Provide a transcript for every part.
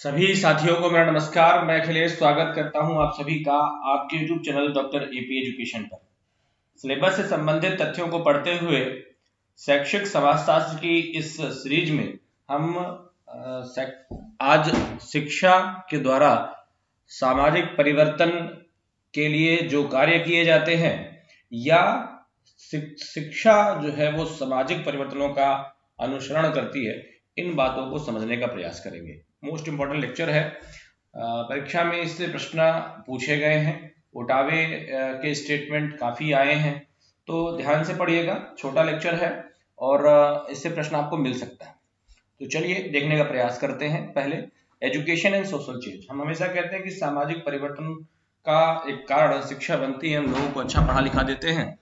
सभी साथियों को मेरा नमस्कार। मैं अखिलेश स्वागत करता हूं आप सभी का आपके YouTube channel doctor AP education पर। सिलेबस से संबंधित तथ्यों को पढ़ते हुए शैक्षिक समाजशास्त्र की इस सीरीज में हम आज शिक्षा के द्वारा सामाजिक परिवर्तन के लिए जो कार्य किए जाते हैं या शिक्षा जो है वो सामाजिक परिवर्तनों का अनुसरण करती है, इन बातों को समझने का प्रयास करेंगे। मोस्ट इंपॉर्टेंट लेक्चर है। परीक्षा में इससे प्रश्न पूछे गए हैं। ओटावे के स्टेटमेंट काफी आए हैं, तो ध्यान से पढ़िएगा। छोटा लेक्चर है और इससे प्रश्न आपको मिल सकता है। तो चलिए देखने का प्रयास करते हैं। पहले एजुकेशन एंड सोशल चेंज। हम हमेशा कहते हैं कि सामाजिक परिवर्तन का एक कारण शिक्षा बनती है। हम लोगों को अच्छा पढ़ा लिखा देते हैं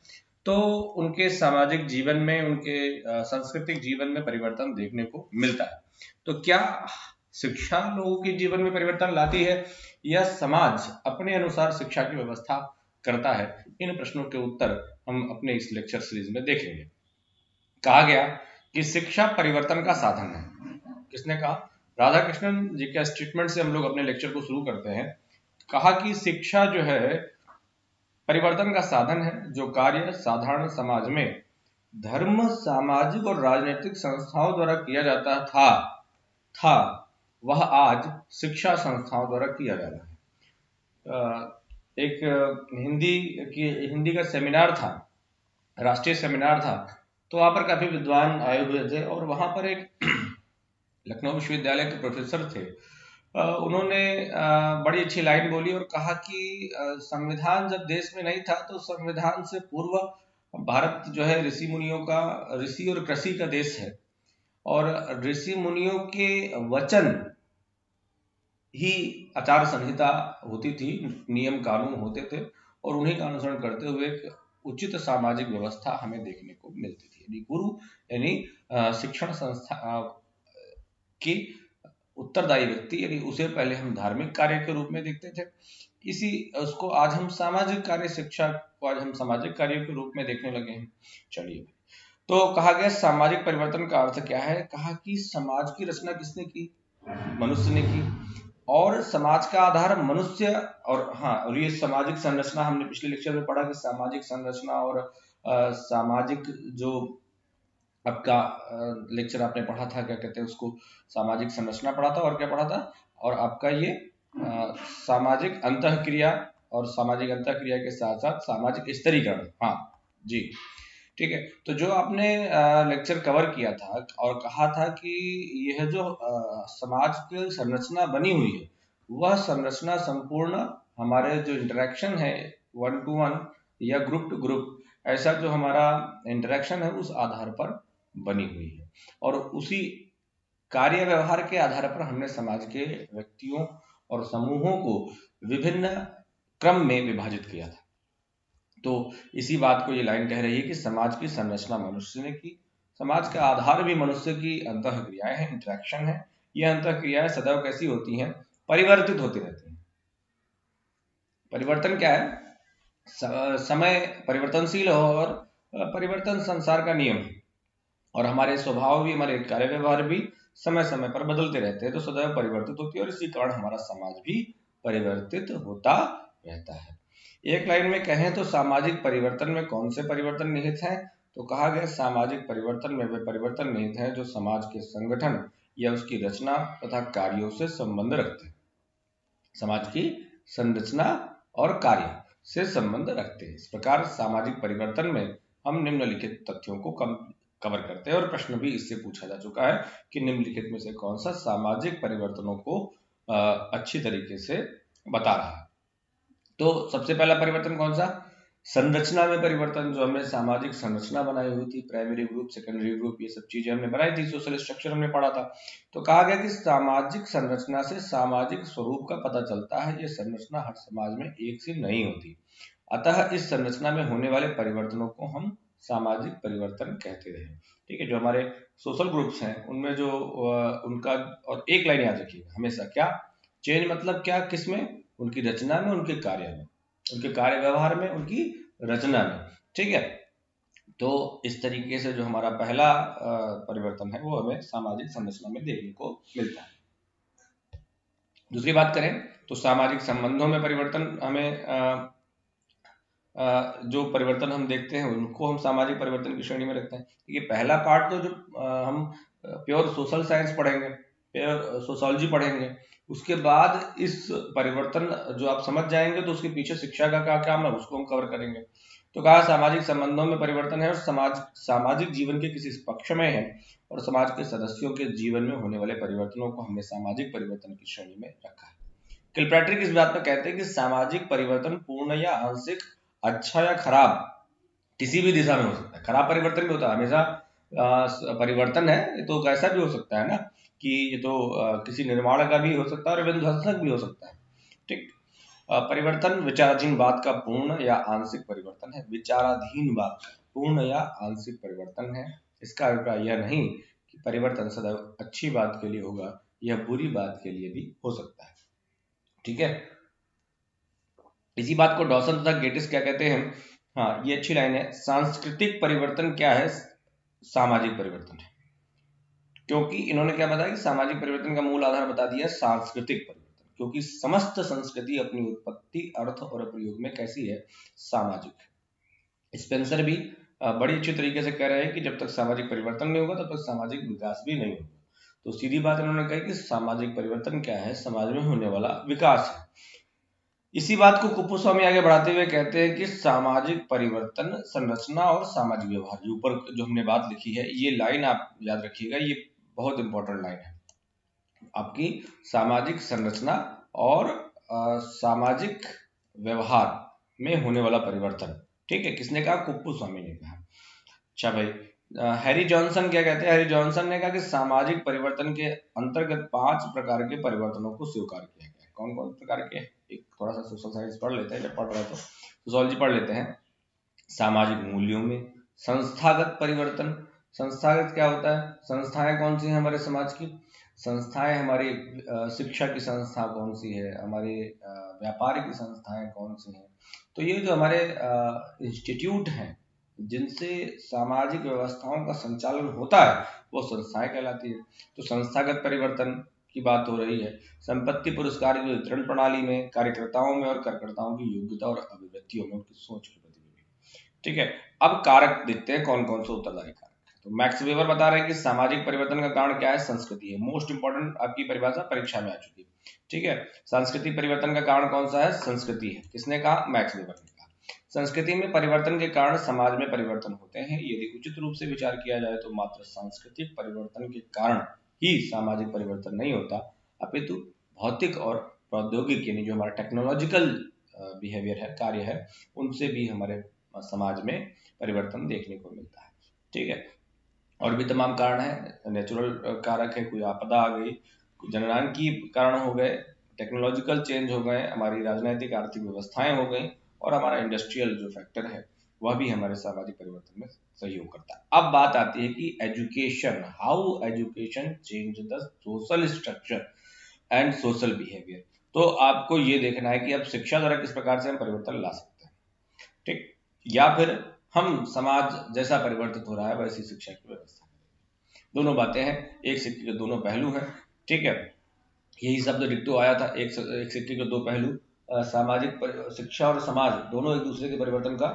तो उनके सामाजिक जीवन में, उनके सांस्कृतिक जीवन में परिवर्तन देखने को मिलता है। तो क्या शिक्षा लोगों के जीवन में परिवर्तन लाती है या समाज अपने अनुसार शिक्षा की व्यवस्था करता है? इन प्रश्नों के उत्तर हम अपने इस लेक्चर सीरीज में देखेंगे। कहा गया कि शिक्षा परिवर्तन का साधन है। किसने कहा? राधाकृष्णन जी के स्टेटमेंट से हम लोग अपने लेक्चर को शुरू करते हैं। कहा कि शिक्षा जो है परिवर्तन का साधन है। जो कार्य साधारण समाज में धर्म, सामाजिक और राजनीतिक संस्थाओं द्वारा किया जाता था वह आज शिक्षा संस्थाओं द्वारा किया जा रहा है। एक हिंदी का सेमिनार था, राष्ट्रीय सेमिनार था, तो वहां पर काफी विद्वान आए हुए थे और वहां पर एक लखनऊ विश्वविद्यालय के प्रोफेसर थे। उन्होंने बड़ी अच्छी लाइन बोली और कहा कि संविधान जब देश में नहीं था तो संविधान से पूर्व भारत जो है ऋषि और कृषि का देश है और ऋषि मुनियों के वचन ही आचार संहिता होती थी, नियम कानून होते थे और उन्हीं का अनुसरण करते हुए एक उचित सामाजिक व्यवस्था हमें देखने को मिलती थी। यानी गुरु यानी शिक्षण संस्था की उत्तरदायी व्यक्ति, यानी उसे पहले हम धार्मिक कार्य के रूप में देखते थे, इसी उसको आज हम सामाजिक कार्य, शिक्षा को आज हम सामाजिक कार्य के रूप में देखने लगे हैं। चलिए, तो कहा गया सामाजिक परिवर्तन का अर्थ क्या है? कहा कि समाज की रचना किसने की? मनुष्य ने की। और समाज का आधार मनुष्य और ये सामाजिक संरचना हमने पिछले लेक्चर में पढ़ा कि सामाजिक संरचना और सामाजिक जो आपका लेक्चर आपने पढ़ा था, क्या कहते हैं उसको, सामाजिक संरचना पढ़ा था और क्या पढ़ा था, और आपका ये सामाजिक अंतःक्रिया और सामाजिक अंतःक्रिया के साथ साथ सामाजिक स्तरीकरण। हाँ जी, ठीक है। तो जो आपने लेक्चर कवर किया था और कहा था कि यह जो समाज की संरचना बनी हुई है वह संरचना संपूर्ण हमारे जो इंटरेक्शन है, 1 to 1 या ग्रुप टू ग्रुप, ऐसा जो हमारा इंटरेक्शन है उस आधार पर बनी हुई है और उसी कार्य व्यवहार के आधार पर हमने समाज के व्यक्तियों और समूहों को विभिन्न क्रम में विभाजित किया था। तो इसी बात को ये लाइन कह रही है कि समाज की संरचना मनुष्य ने की। समाज का आधार भी मनुष्य की अंतःक्रियाएं हैं, इंटरेक्शन है। ये अंतःक्रियाएं सदैव कैसी होती हैं? परिवर्तित होती रहती हैं। परिवर्तन क्या है? समय परिवर्तनशील हो और परिवर्तन संसार का नियम है और हमारे स्वभाव भी, हमारे कार्य व्यवहार भी समय समय पर बदलते रहते हैं, तो सदैव परिवर्तित होती है और इसी कारण हमारा समाज भी परिवर्तित होता रहता है। एक लाइन में कहें तो सामाजिक परिवर्तन में कौन से परिवर्तन निहित हैं? तो कहा गया सामाजिक परिवर्तन में वे परिवर्तन निहित हैं जो समाज के संगठन या उसकी रचना तथा कार्यों से संबंध रखते हैं। समाज की संरचना और कार्य से संबंध रखते हैं। इस प्रकार सामाजिक परिवर्तन में हम निम्नलिखित तथ्यों को कवर करते हैं और प्रश्न भी इससे पूछा जा चुका है कि निम्नलिखित में से कौन सा सामाजिक परिवर्तनों को अच्छी तरीके से बता रहा है। तो सबसे पहला परिवर्तन कौन सा? संरचना में परिवर्तन। जो हमने सामाजिक संरचना बनाई हुई थी, प्राइमरी ग्रुप, सेकेंडरी ग्रुप, ये सब चीजें हमने बनाई थी, सोशल स्ट्रक्चर हमने पढ़ा था। तो कहा गया कि सामाजिक संरचना से सामाजिक स्वरूप का पता चलता है। ये संरचना हर समाज में एक सी नहीं होती, अतः इस संरचना में होने वाले परिवर्तनों को हम सामाजिक परिवर्तन कहते हैं। ठीक है, जो हमारे सोशल ग्रुप्स हैं उनमें जो उनका, और एक लाइन याद रखिएगा हमेशा, क्या चेंज मतलब क्या? किसमें? उनकी रचना में, उनके कार्य में, उनके कार्य व्यवहार में, उनकी रचना में। ठीक है, तो इस तरीके से जो हमारा पहला परिवर्तन है वो हमें सामाजिक संरचना में देखने को मिलता है। दूसरी बात करें तो सामाजिक संबंधों में परिवर्तन, हमें जो परिवर्तन हम देखते हैं उनको हम सामाजिक परिवर्तन की श्रेणी में रखते हैं। ये पहला पार्ट तो जो हम प्योर सोशल साइंस पढ़ेंगे, प्योर सोशोलॉजी पढ़ेंगे, उसके बाद इस परिवर्तन जो आप समझ जाएंगे तो उसके पीछे शिक्षा का क्या काम है उसको हम कवर करेंगे। तो कहा सामाजिक संबंधों में परिवर्तन है और सामाजिक जीवन के किसी पक्ष में है और समाज के सदस्यों के जीवन में होने वाले परिवर्तनों को हमने सामाजिक परिवर्तन की श्रेणी में रखा है। किलपैट्रिक इस बात में कहते हैं कि सामाजिक परिवर्तन पूर्ण या आंशिक, अच्छा या खराब, किसी भी दिशा में हो सकता है। खराब परिवर्तन भी होता है, हमेशा परिवर्तन है ये तो कैसा भी हो सकता है ना, कि ये तो किसी निर्माण का भी हो सकता है और विध्वंसक भी हो सकता है। ठीक, परिवर्तन विचाराधीन बात का पूर्ण या आंशिक परिवर्तन है। विचाराधीन बात का पूर्ण या आंशिक परिवर्तन है। इसका अभिप्राय यह नहीं कि परिवर्तन सदैव अच्छी बात के लिए होगा, यह बुरी बात के लिए भी हो सकता है। ठीक है, इसी बात को डॉसन तथा गेटिस क्या कहते हैं, हाँ ये अच्छी लाइन है, सांस्कृतिक परिवर्तन क्या है, सामाजिक परिवर्तन है। क्योंकि इन्होंने क्या बताया कि सामाजिक परिवर्तन का मूल आधार बता दिया सांस्कृतिक परिवर्तन, क्योंकि समस्त संस्कृति अपनी उत्पत्ति, अर्थ और प्रयोग में कैसी है, सामाजिक है। स्पेंसर भी बड़ी अच्छी तरीके से कह रहे हैं कि जब तक सामाजिक परिवर्तन नहीं होगा तब तक सामाजिक विकास भी नहीं होगा। तो सीधी बात इन्होंने कही कि सामाजिक परिवर्तन क्या है, समाज में होने वाला विकास है। इसी बात को कुप्पुस्वामी आगे बढ़ाते हुए कहते हैं कि सामाजिक परिवर्तन संरचना और सामाजिक व्यवहार, जो ऊपर जो हमने बात लिखी है ये लाइन आप याद रखिएगा, ये बहुत इंपॉर्टेंट लाइन है आपकी। सामाजिक संरचना और सामाजिक व्यवहार में होने वाला परिवर्तन, ठीक है, किसने कहा, कुप्पुस्वामी ने कहा। अच्छा भाई, हैरी जॉनसन क्या कहते हैं, हैरी जॉनसन ने कहा कि सामाजिक परिवर्तन के अंतर्गत 5 प्रकार के परिवर्तनों को स्वीकार किया गया। कौन कौन प्रकार के, एक थोड़ा सा सोशल साइंस पढ़ लेते हैं, जब पढ़ रहे तो सोशोलॉजी पढ़ लेते हैं। सामाजिक मूल्यों में संस्थागत परिवर्तन, संस्थागत क्या होता है, संस्थाएं कौन सी हैं हमारे समाज की, संस्थाएं हमारी शिक्षा की संस्था कौन सी है, हमारे व्यापार की संस्थाएं कौन सी हैं। तो ये जो हमारे इंस्टीट्यूट हैं जिनसे सामाजिक व्यवस्थाओं का संचालन होता है वो संस्थाएं कहलाती है। तो संस्थागत परिवर्तन की बात हो रही है। संपत्ति पुरस्कार की वितरण प्रणाली में, कार्यकर्ताओं में और कार्यकर्ताओं की योग्यता और अभिव्यक्तियों में उनकी सोच की प्रतिबिंब। ठीक है, अब कारक देखते हैं कौन कौन से उत्तरदायी कारक। तो मैक्स वेबर बता रहे हैं कि सामाजिक परिवर्तन का कारण क्या है, संस्कृति है। मोस्ट इंपॉर्टेंट आपकी परिभाषा परीक्षा में आ चुकी है। ठीक है, सांस्कृतिक परिवर्तन का कारण कौन सा है, संस्कृति है। किसने कहा, मैक्स वेबर ने कहा। संस्कृति में परिवर्तन के कारण समाज में परिवर्तन होते हैं। यदि उचित रूप से विचार किया जाए तो मात्र सांस्कृतिक परिवर्तन के कारण ही सामाजिक परिवर्तन नहीं होता, अपितु भौतिक और प्रौद्योगिक यानी जो हमारा टेक्नोलॉजिकल बिहेवियर है, कार्य है, उनसे भी हमारे समाज में परिवर्तन देखने को मिलता है। ठीक है, और भी तमाम कारण है, नेचुरल कारक है, कोई आपदा आ गई, जननांगीय कारण हो गए, टेक्नोलॉजिकल चेंज हो गए, हमारी राजनीतिक आर्थिक व्यवस्थाएं हो गई, और हमारा इंडस्ट्रियल जो फैक्टर है वह भी हमारे सामाजिक परिवर्तन में सहयोग करता है। अब बात आती है कि education, how education change the social structure and social behaviour. तो आपको ये देखना है कि अब शिक्षा द्वारा किस प्रकार से हम परिवर्तन ला सकते हैं, ठीक, या फिर हम समाज जैसा परिवर्तित हो रहा है वैसी शिक्षा की व्यवस्था। दोनों बातें हैं, एक सिक्के के दोनों पहलू हैं। ठीक है, यही शब्द डिक्टो आया था, एक सिक्के के दो पहलू। सामाजिक शिक्षा और समाज दोनों एक दूसरे के परिवर्तन का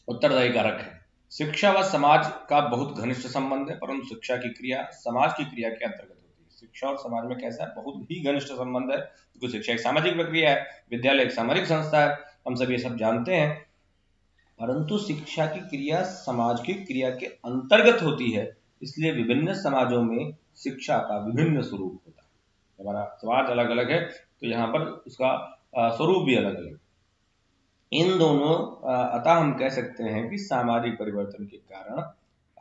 उत्तरदायी कारक है। शिक्षा व समाज का बहुत घनिष्ठ संबंध है, परंतु शिक्षा की क्रिया समाज की क्रिया के अंतर्गत होती है। शिक्षा और समाज में कैसा है, बहुत ही घनिष्ठ संबंध है, क्योंकि शिक्षा एक सामाजिक प्रक्रिया है, विद्यालय एक सामाजिक संस्था है, हम सब ये सब जानते हैं। परंतु शिक्षा की क्रिया समाज की क्रिया के अंतर्गत होती है, इसलिए विभिन्न समाजों में शिक्षा का विभिन्न स्वरूप होता है। हमारा समाज अलग अलग है तो यहाँ पर उसका स्वरूप भी अलग अलग। इन दोनों अतः हम कह सकते हैं कि सामाजिक परिवर्तन के कारण,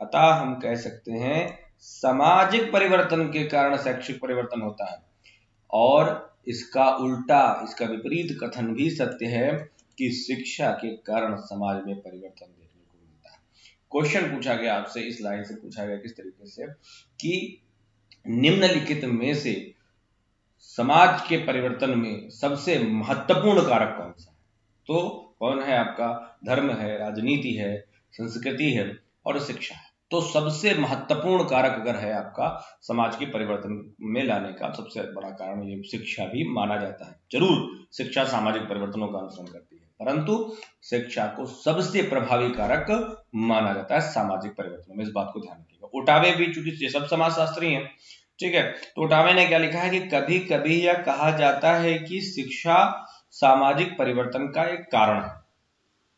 अतः हम कह सकते हैं सामाजिक परिवर्तन के कारण शैक्षिक परिवर्तन होता है, और इसका उल्टा, इसका विपरीत कथन भी सत्य है कि शिक्षा के कारण समाज में परिवर्तन देखने को मिलता है। क्वेश्चन पूछा गया आपसे, इस लाइन से पूछा गया किस तरीके से कि निम्नलिखित में से समाज के परिवर्तन में सबसे महत्वपूर्ण कारक कौन सा है। तो कौन है आपका, धर्म है, राजनीति है, संस्कृति है और शिक्षा है। तो सबसे महत्वपूर्ण कारक अगर है आपका समाज के परिवर्तन में लाने का, सबसे बड़ा कारण ये शिक्षा भी माना जाता है। जरूर शिक्षा सामाजिक परिवर्तनों का अनुसरण करती है, परंतु शिक्षा को सबसे प्रभावी कारक माना जाता है सामाजिक परिवर्तन में। इस बात को ध्यान रखिएगा। ओटावे भी, चूंकि ये सब समाजशास्त्री हैं, ठीक है, तो ओटावे ने क्या लिखा है कि कभी कभी यह कहा जाता है कि शिक्षा सामाजिक परिवर्तन का एक कारण है।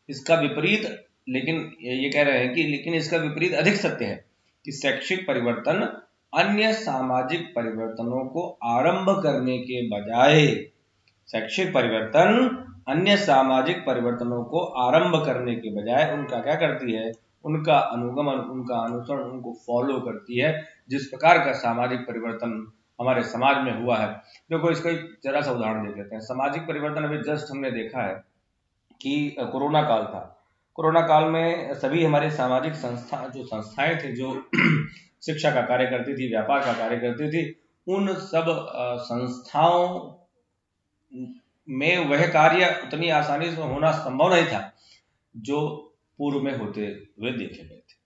इसका विपरीत, लेकिन ये कह रहे हैं कि लेकिन इसका विपरीत अधिक सत्य है कि शैक्षिक परिवर्तन अन्य सामाजिक परिवर्तनों को आरंभ करने के बजाय, शैक्षिक परिवर्तन अन्य सामाजिक परिवर्तनों को आरंभ करने के बजाय उनका क्या करती है, उनका अनुगमन, उनका अनुसरण, उनको फॉलो करती है। जिस प्रकार का सामाजिक परिवर्तन हमारे समाज में हुआ है, देखो इसका एक जरा सा उदाहरण देख लेते हैं। सामाजिक परिवर्तन अभी जस्ट हमने देखा है कि कोरोना काल था। कोरोना काल में सभी हमारे सामाजिक संस्थाएं थी जो शिक्षा का कार्य करती थी, व्यापार का कार्य करती थी, उन सब संस्थाओं में वह कार्य उतनी आसानी से होना संभव नहीं था जो पूर्व में होते हुए देखे गए थे।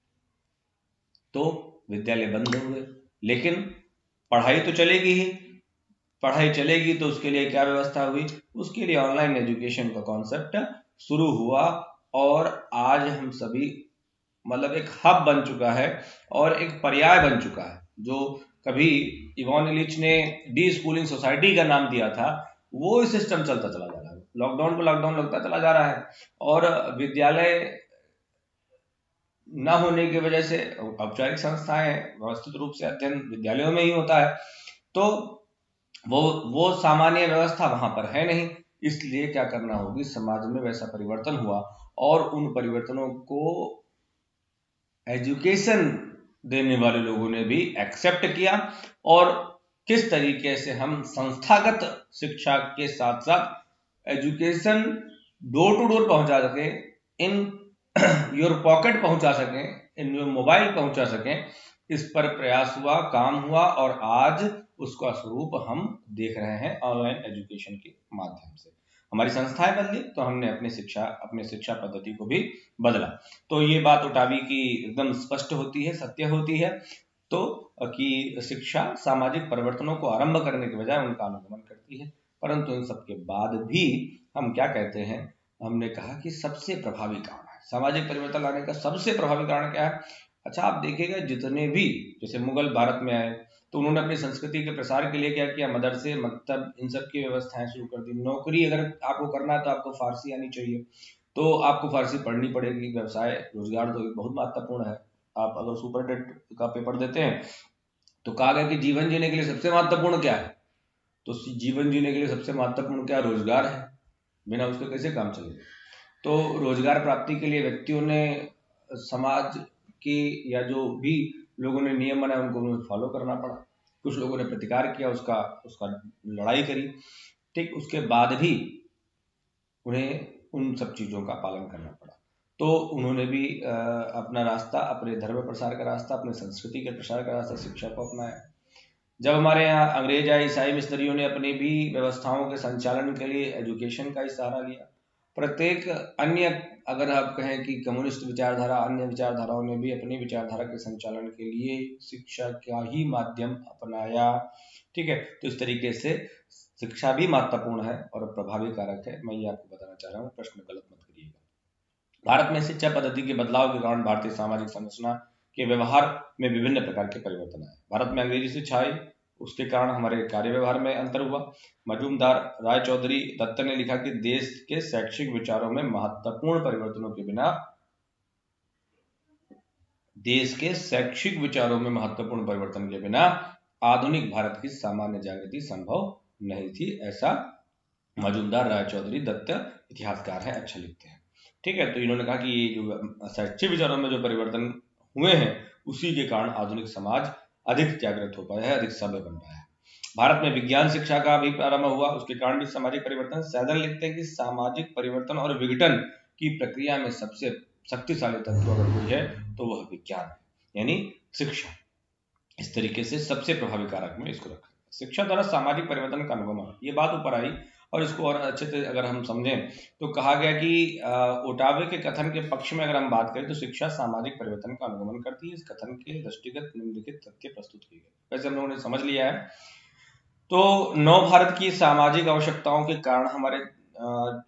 तो विद्यालय बंद हुए, लेकिन पढ़ाई तो चलेगी ही। पढ़ाई चलेगी तो उसके लिए क्या व्यवस्था हुई, उसके लिए ऑनलाइन एजुकेशन का कॉन्सेप्ट शुरू हुआ, और आज हम सभी मतलब एक हब बन चुका है और एक पर्याय बन चुका है। जो कभी इवॉन इलिच ने डी स्कूलिंग सोसाइटी का नाम दिया था, वो सिस्टम चलता चला जा रहा है। लॉकडाउन को लॉकडाउन लगता चला जा रहा है, और विद्यालय न होने की वजह से औपचारिक संस्थाएं, व्यवस्थित रूप से अध्ययन विद्यालयों में ही होता है, तो वो सामान्य व्यवस्था वहां पर है नहीं। इसलिए क्या करना होगी, समाज में वैसा परिवर्तन हुआ और उन परिवर्तनों को एजुकेशन देने वाले लोगों ने भी एक्सेप्ट किया, और किस तरीके से हम संस्थागत शिक्षा के साथ साथ एजुकेशन डोर टू डोर पहुंचा सकें, इन योर पॉकेट पहुंचा सकें, इन योर मोबाइल पहुंचा सकें, इस पर प्रयास हुआ, काम हुआ, और आज उसका स्वरूप हम देख रहे हैं ऑनलाइन एजुकेशन के माध्यम से। हमारी संस्थाएं बदली तो हमने अपने शिक्षा पद्धति को भी बदला। तो ये बात ओटावी की एकदम स्पष्ट होती है, सत्य होती है, तो कि शिक्षा सामाजिक परिवर्तनों को आरंभ करने के बजाय उनका अनुगमन करती है। परंतु इन सबके बाद भी हम क्या कहते हैं, हमने कहा कि सबसे प्रभावी कारण है सामाजिक परिवर्तन लाने का, सबसे प्रभावी कारण क्या है। अच्छा, आप देखिएगा जितने भी, जैसे मुगल भारत में आए तो उन्होंने अपनी संस्कृति के प्रसार के लिए क्या किया, मदरसे, मकतब, इन सब की व्यवस्थाएं शुरू कर दी। नौकरी अगर आपको करना है तो आपको फारसी आनी चाहिए, तो आपको फारसी पढ़नी पड़ेगी। व्यवसाय रोजगार तो बहुत महत्वपूर्ण है। आप अगर सुपरटेट का पेपर देते हैं तो कहा गया कि जीवन जीने के लिए सबसे महत्वपूर्ण क्या है, तो जीवन जीने के लिए सबसे महत्वपूर्ण क्या, रोजगार है। बिना उसके कैसे काम चलेगा। तो रोजगार प्राप्ति के लिए व्यक्तियों ने समाज के या जो भी लोगों ने नियम बनाए उनको फॉलो करना पड़ा। कुछ लोगों ने प्रतिकार किया, उसका लड़ाई करी, ठीक, उसके बाद भी उन्हें उन सब चीजों का पालन करना पड़ा। तो उन्होंने भी अपना रास्ता, अपने धर्म प्रसार का रास्ता, अपने संस्कृति के प्रसार का रास्ता, शिक्षा को अपनाया। जब हमारे यहाँ अंग्रेज या ईसाई मिशनरियों ने अपनी भी व्यवस्थाओं के संचालन के लिए एजुकेशन का ही सहारा लिया। प्रत्येक अन्य, अगर आप कहें कि कम्युनिस्ट विचारधारा, अन्य विचारधाराओं ने भी अपनी विचारधारा के संचालन के लिए शिक्षा का ही माध्यम अपनाया, ठीक है। तो इस तरीके से शिक्षा भी महत्वपूर्ण है और प्रभावी कारक है। मैं ये आपको बताना चाह रहा हूँ, प्रश्न गलत मत करिएगा। भारत में शिक्षा पद्धति के बदलाव के कारण भारतीय सामाजिक संरचना के व्यवहार में विभिन्न प्रकार के परिवर्तन आए। भारत में अंग्रेजी शिक्षा आई, उसके कारण हमारे कार्य व्यवहार में अंतर हुआ। मजूमदार रायचौधरी दत्त ने लिखा कि देश के शैक्षिक विचारों में महत्वपूर्ण परिवर्तनों के बिना आधुनिक भारत की सामान्य जागृति संभव नहीं थी। ऐसा मजूमदार रायचौधरी दत्त इतिहासकार है, अच्छा लिखते हैं, ठीक है। तो इन्होंने कहा कि ये जो शैक्षिक विचारों में जो परिवर्तन हुए हैं उसी के कारण आधुनिक समाज अधिक जागृत हो पाया है, अधिक सभ्य बन पाया है। भारत में विज्ञान शिक्षा का भी प्रारंभ हुआ, उसके कारण भी सामाजिक परिवर्तन। सैदर लिखते हैं कि सामाजिक परिवर्तन और विघटन की प्रक्रिया में सबसे शक्तिशाली तत्व अगर कोई है तो वह विज्ञान है, यानी शिक्षा। इस तरीके से सबसे प्रभावी कारक में इसको रखा। शिक्षा द्वारा सामाजिक परिवर्तन का अनुगमन, ये बात ऊपर आई। और इसको और अच्छे से अगर हम समझें तो कहा गया कि ओटावे के कथन के पक्ष में अगर हम बात करें तो शिक्षा सामाजिक परिवर्तन का अनुगमन करती है। इस कथन के दृष्टिगत निम्नलिखित तथ्य प्रस्तुत किए गए। वैसे हम लोगों ने समझ लिया है। तो नव भारत की सामाजिक आवश्यकताओं के कारण हमारे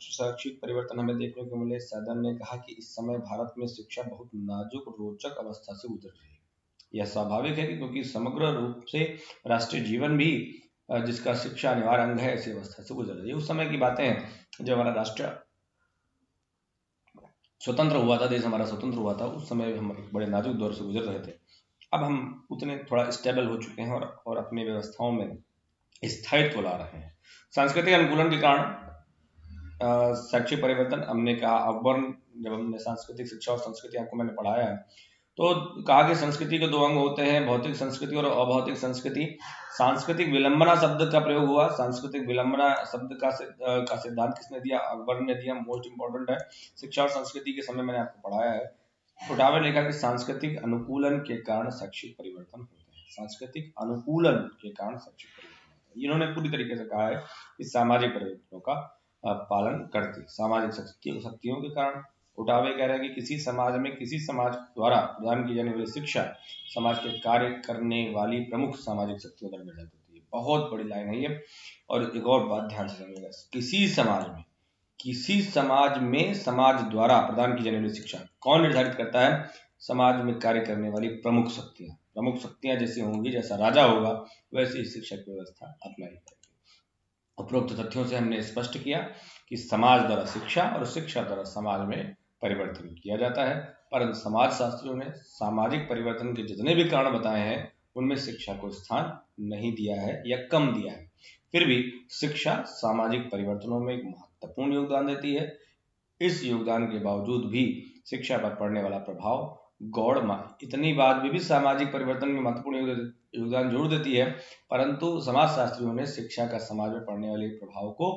शैक्षिक परिवर्तन हमें देखने को मिले। सैदन ने कहा कि इस समय भारत में शिक्षा बहुत नाजुक रोचक अवस्था से गुजर रही है। यह स्वाभाविक है क्योंकि समग्र रूप से राष्ट्रीय जीवन भी जिसका शिक्षा अनिवार्य अंग है ऐसी अवस्था से गुजर रही है। उस समय की बातें हैं जब हमारा राष्ट्र स्वतंत्र हुआ था, देश हमारा स्वतंत्र हुआ था, उस समय हम बड़े नाजुक दौर से गुजर रहे थे। अब हम उतने थोड़ा स्टेबल हो चुके हैं और अपनी व्यवस्थाओं में स्थायित्व ला रहे हैं। सांस्कृतिक अनुकूलन के कारण शैक्षिक परिवर्तन, हमने कहा अकबर, जब हमने सांस्कृतिक शिक्षा और संस्कृति आपको मैंने पढ़ाया है तो कहा कि संस्कृति के 2 अंग होते हैं, भौतिक संस्कृति और अभौतिक संस्कृति। सांस्कृतिक विलंबना शब्द का प्रयोग हुआ। सांस्कृतिक विलंबना शब्द का सिद्धांत किसने दिया? अकबर ने दिया। मोस्ट इंपॉर्टेंट है। शिक्षा और संस्कृति के समय मैंने आपको पढ़ाया है। ओटावे ने कहा कि सांस्कृतिक अनुकूलन के कारण शैक्षिक परिवर्तन होते हैं। सांस्कृतिक अनुकूलन के कारण शैक्षिक परिवर्तन होते हैं। इन्होंने पूरी तरीके से कहा है कि सामाजिक परिवर्तनों का पालन करती, सामाजिक शक्तियों के कारण। ओटावे कह रहे हैं कि किसी समाज में किसी समाज द्वारा प्रदान की जाने वाली शिक्षा समाज के कार्य करने वाली प्रमुख सामाजिक शक्तियों द्वारा निर्धारित होती है। बहुत बड़ी लाइन है ये। और एक और बात ध्यान से समझिएगा, किसी समाज में समाज द्वारा प्रदान की जाने वाली शिक्षा कौन निर्धारित करता है? समाज में कार्य करने वाली प्रमुख शक्तियां जैसी होंगी, जैसा राजा होगा वैसे ही शिक्षा की व्यवस्था अपनाई जाएगी। उपरोक्त तथ्यों से हमने स्पष्ट किया कि समाज द्वारा शिक्षा और शिक्षा द्वारा समाज में परिवर्तन किया जाता है। परंतु समाज शास्त्रियों ने सामाजिक परिवर्तन के जितने भी कारण बताए हैं उनमें शिक्षा को स्थान नहीं दिया है या कम दिया है। फिर भी शिक्षा सामाजिक परिवर्तनों में एक महत्वपूर्ण योगदान देती है। इस योगदान के बावजूद भी शिक्षा पर पड़ने वाला प्रभाव गौड़ इतनी बात भी सामाजिक परिवर्तन में महत्वपूर्ण योगदान जरूर देती है, परंतु समाजशास्त्रियों ने शिक्षा का समाज में पड़ने वाले प्रभाव को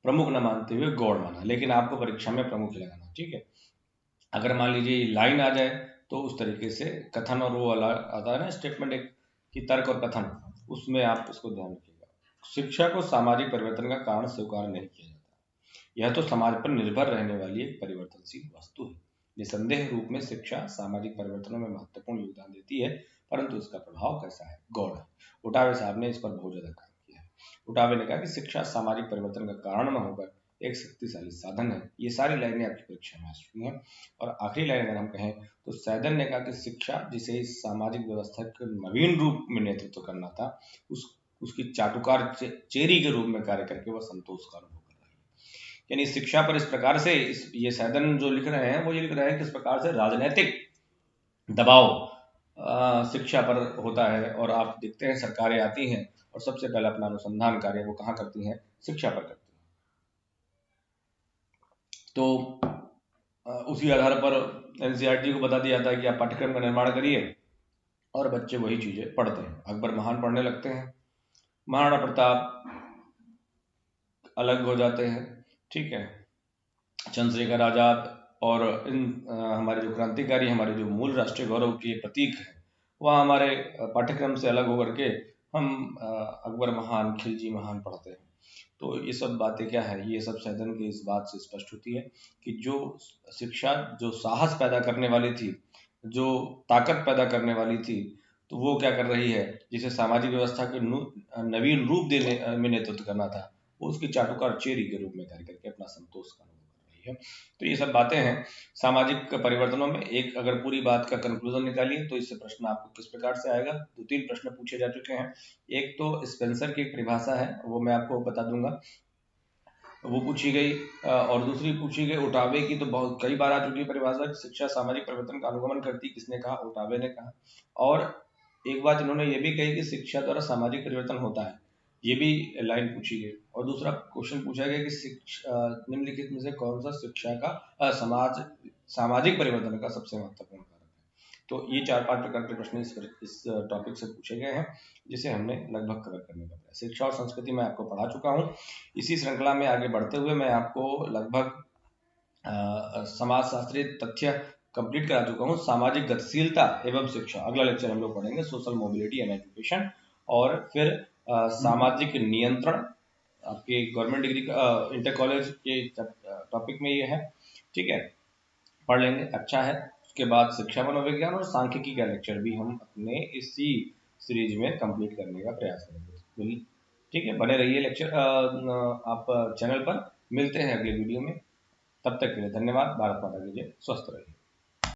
प्रमुख न मानते हुए गौड़ माना। लेकिन आपको परीक्षा में प्रमुख लगाना, ठीक है। अगर मान लीजिए लाइन आ जाए तो उस तरीके से कथन और वो अलग आता है ना, स्टेटमेंट एक की तर्क और कथन, उसमें आप उसको ध्यान रखिएगा। शिक्षा को सामाजिक परिवर्तन का कारण स्वीकार नहीं किया जाता। यह तो समाज पर निर्भर रहने वाली एक परिवर्तनशील वस्तु है। निसंदेह रूप में शिक्षा सामाजिक परिवर्तनों में महत्वपूर्ण योगदान देती है, परंतु इसका प्रभाव कैसा है? गौड़ है। ओटावे साहब ने इस पर बहुत ज्यादा काम किया है। ओटावे ने कहा कि शिक्षा सामाजिक परिवर्तन का कारण न होकर एक शक्तिशाली साधन है। ये सारी लाइनें आपकी परीक्षा में आ चुकी हैं। और आखिरी लाइन अगर हम कहें तो सैदन ने कहा कि शिक्षा जिसे इस सामाजिक व्यवस्था के नवीन रूप में नेतृत्व करना था, उसकी चाटुकार चेरी के रूप में कार्य करके वह संतोष का अनुभव कर रही है। यानी शिक्षा पर इस प्रकार से ये सैदन जो लिख रहे हैं वो ये लिख रहे हैं कि इस प्रकार से राजनीतिक दबाव शिक्षा पर होता है। और आप देखते हैं सरकारें आती हैं और सबसे पहले अपना अनुसंधान कार्य वो कहाँ करती हैं? शिक्षा पर करती हैं। तो उसी आधार पर एनसीईआरटी को बता दिया जाता है कि आप पाठ्यक्रम का निर्माण करिए और बच्चे वही चीजें पढ़ते हैं। अकबर महान पढ़ने लगते हैं, महाराणा प्रताप अलग हो जाते हैं, ठीक है, चंद्रशेखर आजाद और इन हमारे जो क्रांतिकारी, हमारे जो मूल राष्ट्रीय गौरव के प्रतीक हैं, वह हमारे पाठ्यक्रम से अलग होकर के हम अकबर महान, खिलजी महान पढ़ते हैं। तो ये सब बातें क्या है? ये सब सैदन की इस बात से स्पष्ट होती है कि जो शिक्षा जो साहस पैदा करने वाली थी, जो ताकत पैदा करने वाली थी, तो वो क्या कर रही है? जिसे सामाजिक व्यवस्था के नवीन रूप देने में नेतृत्व करना था, वो उसकी चाटुकार चेरी के रूप में कार्य करके अपना संतोष का अनुभव कर रही है। तो ये सब बातें हैं सामाजिक परिवर्तनों में। एक अगर पूरी बात का कंक्लूजन निकालिए तो इससे प्रश्न आपको किस प्रकार से आएगा? 2-3 प्रश्न पूछे जा चुके हैं। एक तो स्पेंसर की एक परिभाषा है, वो मैं आपको बता दूंगा, वो पूछी गई। और दूसरी पूछी गई ओटावे की, तो बहुत कई बार आ चुकी है परिभाषा, शिक्षा सामाजिक परिवर्तन का अनुगमन करती, किसने कहा? ओटावे ने कहा। और एक बात इन्होंने ये भी कही कि शिक्षा द्वारा सामाजिक परिवर्तन होता है, ये भी लाइन पूछी गई। और दूसरा क्वेश्चन पूछा गया कि निम्नलिखित में से कौन सा शिक्षा का सामाजिक परिवर्तन का सबसे महत्वपूर्ण कारक है? तो ये 4-5 प्रकार के प्रश्न इस टॉपिक से पूछे गए हैं, जिसे हमने लगभग कवर करने का प्रयास। शिक्षा और संस्कृति मैं आपको पढ़ा चुका हूँ। इसी श्रृंखला में आगे बढ़ते हुए मैं आपको लगभग समाजशास्त्रीय तथ्य कंप्लीट करा चुका हूँ। सामाजिक गतिशीलता एवं शिक्षा, अगला लेक्चर हम लोग पढ़ेंगे, सोशल मोबिलिटी एंड एजुकेशन। और फिर सामाजिक नियंत्रण आपके गवर्नमेंट डिग्री का इंटर कॉलेज के टॉपिक में ये है, ठीक है, पढ़ लेंगे, अच्छा है। उसके बाद शिक्षा मनोविज्ञान और सांख्यिकी का लेक्चर भी हम अपने इसी सीरीज में कंप्लीट करने का प्रयास करेंगे। ठीक है, बने रहिए लेक्चर आप चैनल पर। मिलते हैं अगले वीडियो में, तब तक के लिए धन्यवाद। भारत माता की जय। स्वस्थ रहिए।